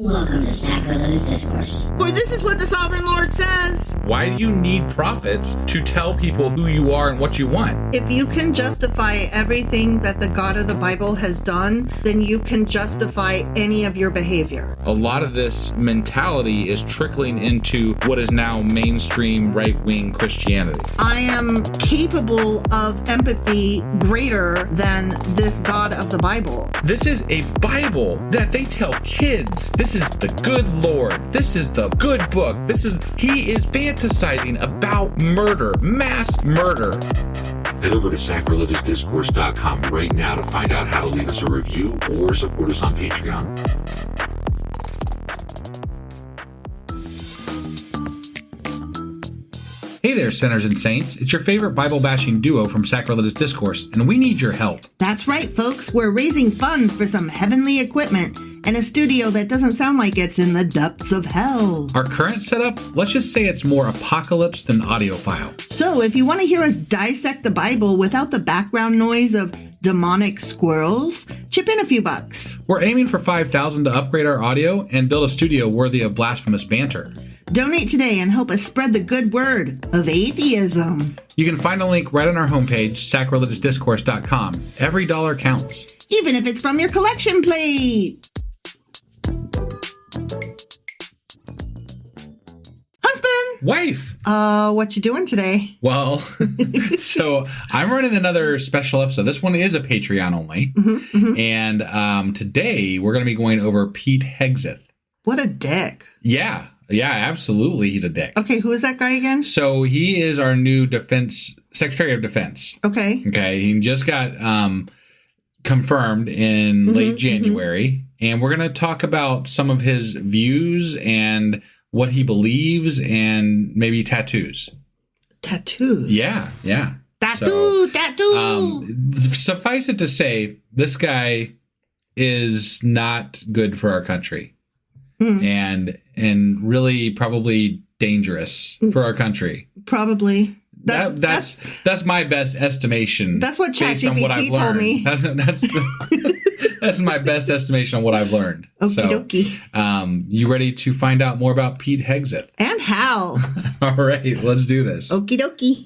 Welcome to Sacrilegious Discourse. For this is what the Sovereign Lord says. Why do you need prophets to tell people who you are and what you want? If you can justify everything that the God of the Bible has done, then you can justify any of your behavior. A lot of this mentality is trickling into what is now mainstream right-wing Christianity. I am capable of empathy greater than this God of the Bible. This is a Bible that they tell kids. This is the good Lord. This is the good book. He is fantasizing about murder, mass murder. Head over to sacrilegiousdiscourse.com right now to find out how to leave us a review or support us on Patreon. Hey there, sinners and saints. It's your favorite Bible-bashing duo from Sacrilegious Discourse, and we need your help. That's right, folks. We're raising funds for some heavenly equipment and a studio that doesn't sound like it's in the depths of hell. Our current setup, let's just say it's more apocalypse than audiophile. So if you want to hear us dissect the Bible without the background noise of demonic squirrels, chip in a few bucks. We're aiming for $5,000 to upgrade our audio and build a studio worthy of blasphemous banter. Donate today and help us spread the good word of atheism. You can find a link right on our homepage, sacrilegiousdiscourse.com. Every dollar counts. Even if it's from your collection plate. Husband! Wife! What you doing today? Well, so I'm running another special episode. This one is a Patreon only. And today we're going to be going over Pete Hegseth. What a dick. Yeah, absolutely. He's a dick. Okay, who is that guy again? So he is our new Secretary of Defense. Okay. He just got confirmed in late January. And we're going to talk about some of his views and what he believes and maybe tattoos. Tattoos? Yeah. Tattoo. Suffice it to say, this guy is not good for our country. And really probably dangerous for our country. Probably. That's my best estimation. That's what ChatGPT told me. That's my best estimation on what I've learned. Okie dokie. You ready to find out more about Pete Hegseth? And how? All right, let's do this. Okie dokie.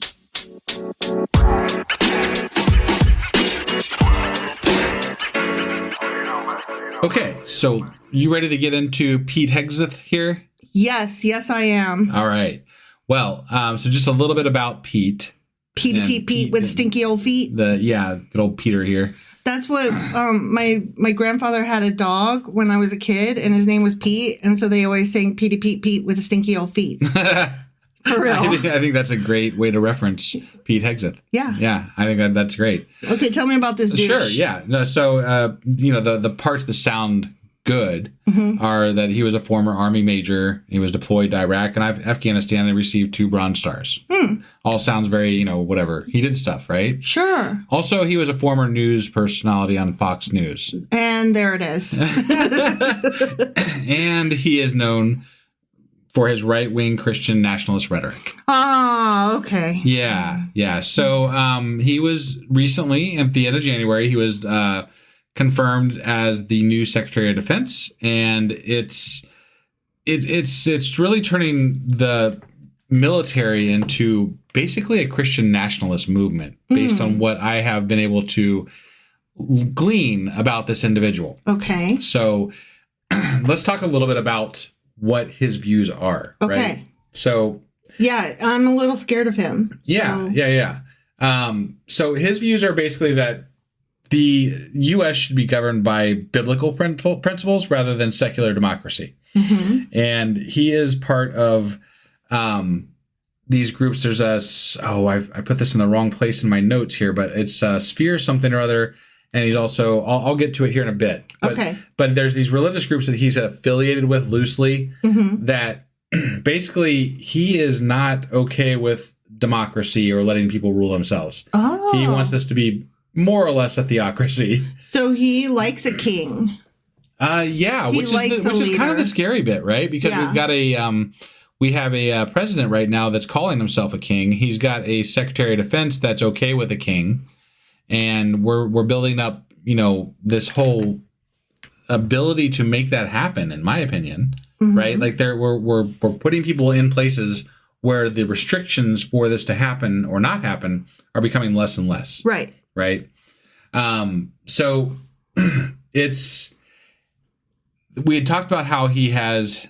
Okay, so you ready to get into Pete Hegseth here? Yes, I am. All right. Well, so just a little bit about Pete. Pete with stinky old feet. Good old Peter here. That's what my grandfather had a dog when I was a kid, and his name was Pete, and so they always sang Pete with the stinky old feet. For real. I think that's a great way to reference Pete Hegseth. Yeah. I think that's great. Okay, tell me about this douche. Sure, yeah. No, so, the parts that sound good are that he was a former Army major. He was deployed to Iraq and Afghanistan and received 2 Bronze Stars. All sounds very, whatever. He did stuff, right? Sure. Also, he was a former news personality on Fox News. And there it is. And he is known for his right-wing Christian nationalist rhetoric. Oh, okay. Yeah. So he was recently, at the end of January, he was confirmed as the new Secretary of Defense, and it's really turning the military into basically a Christian nationalist movement based on what I have been able to glean about this individual. Okay. So let's talk a little bit about what his views are. Okay. Right? So yeah, I'm a little scared of him. So. Yeah. So his views are basically that the U.S. should be governed by biblical principles rather than secular democracy. And he is part of these groups. There's I put this in the wrong place in my notes here, but it's Sphere something or other. And he's also, I'll get to it here in a bit. But there's these religious groups that he's affiliated with loosely that basically he is not okay with democracy or letting people rule themselves. Oh. He wants this to be more or less a theocracy. So he likes a king. Yeah, which is kind of the scary bit, right? Because we've got we have a president right now that's calling himself a king. He's got a Secretary of Defense that's okay with a king. And we're building up, this whole ability to make that happen, in my opinion, right? Like we're putting people in places where the restrictions for this to happen or not happen are becoming less and less. Right. Right. So we had talked about how he's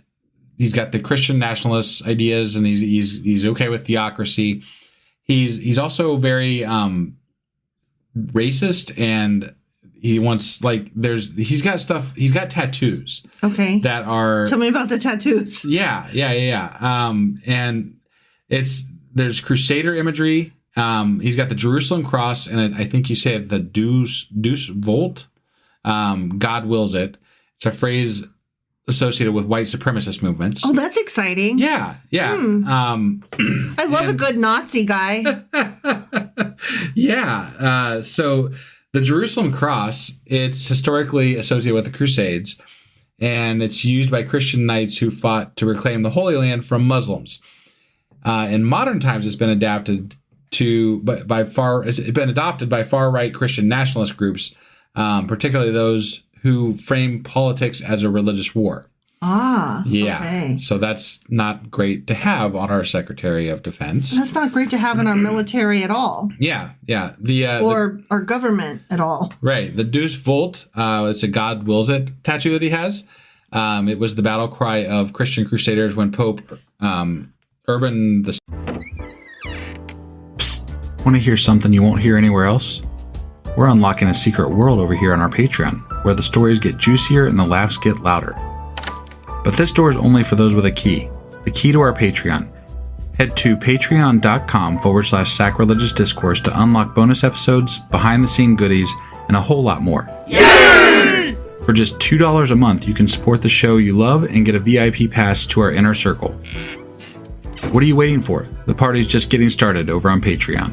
got the Christian nationalist ideas, and he's okay with theocracy. He's also very racist, and he wants he's got tattoos. Okay. That are. Tell me about the tattoos. Yeah. And there's crusader imagery. He's got the Jerusalem cross, and I think you said the Deus Volt. God wills it. It's a phrase associated with white supremacist movements. Oh, that's exciting. Yeah. I love a good Nazi guy. Yeah. So the Jerusalem cross, it's historically associated with the Crusades, and it's used by Christian knights who fought to reclaim the Holy Land from Muslims. In modern times, it's been adapted by far-right Christian nationalist groups, particularly those who frame politics as a religious war. Ah, yeah. Okay. So that's not great to have on our Secretary of Defense. That's not great to have in our military at all. Yeah. Or our government at all. Right. The Deus Volt, it's a God wills it tattoo that he has. It was the battle cry of Christian crusaders when Pope Urban the... Psst. Want to hear something you won't hear anywhere else? We're unlocking a secret world over here on our Patreon, where the stories get juicier and the laughs get louder. But this door is only for those with a key. The key to our Patreon. Head to patreon.com/sacrilegious discourse to unlock bonus episodes, behind-the-scene goodies, and a whole lot more. Yay! For just $2 a month, you can support the show you love and get a VIP pass to our inner circle. What are you waiting for? The party's just getting started over on Patreon.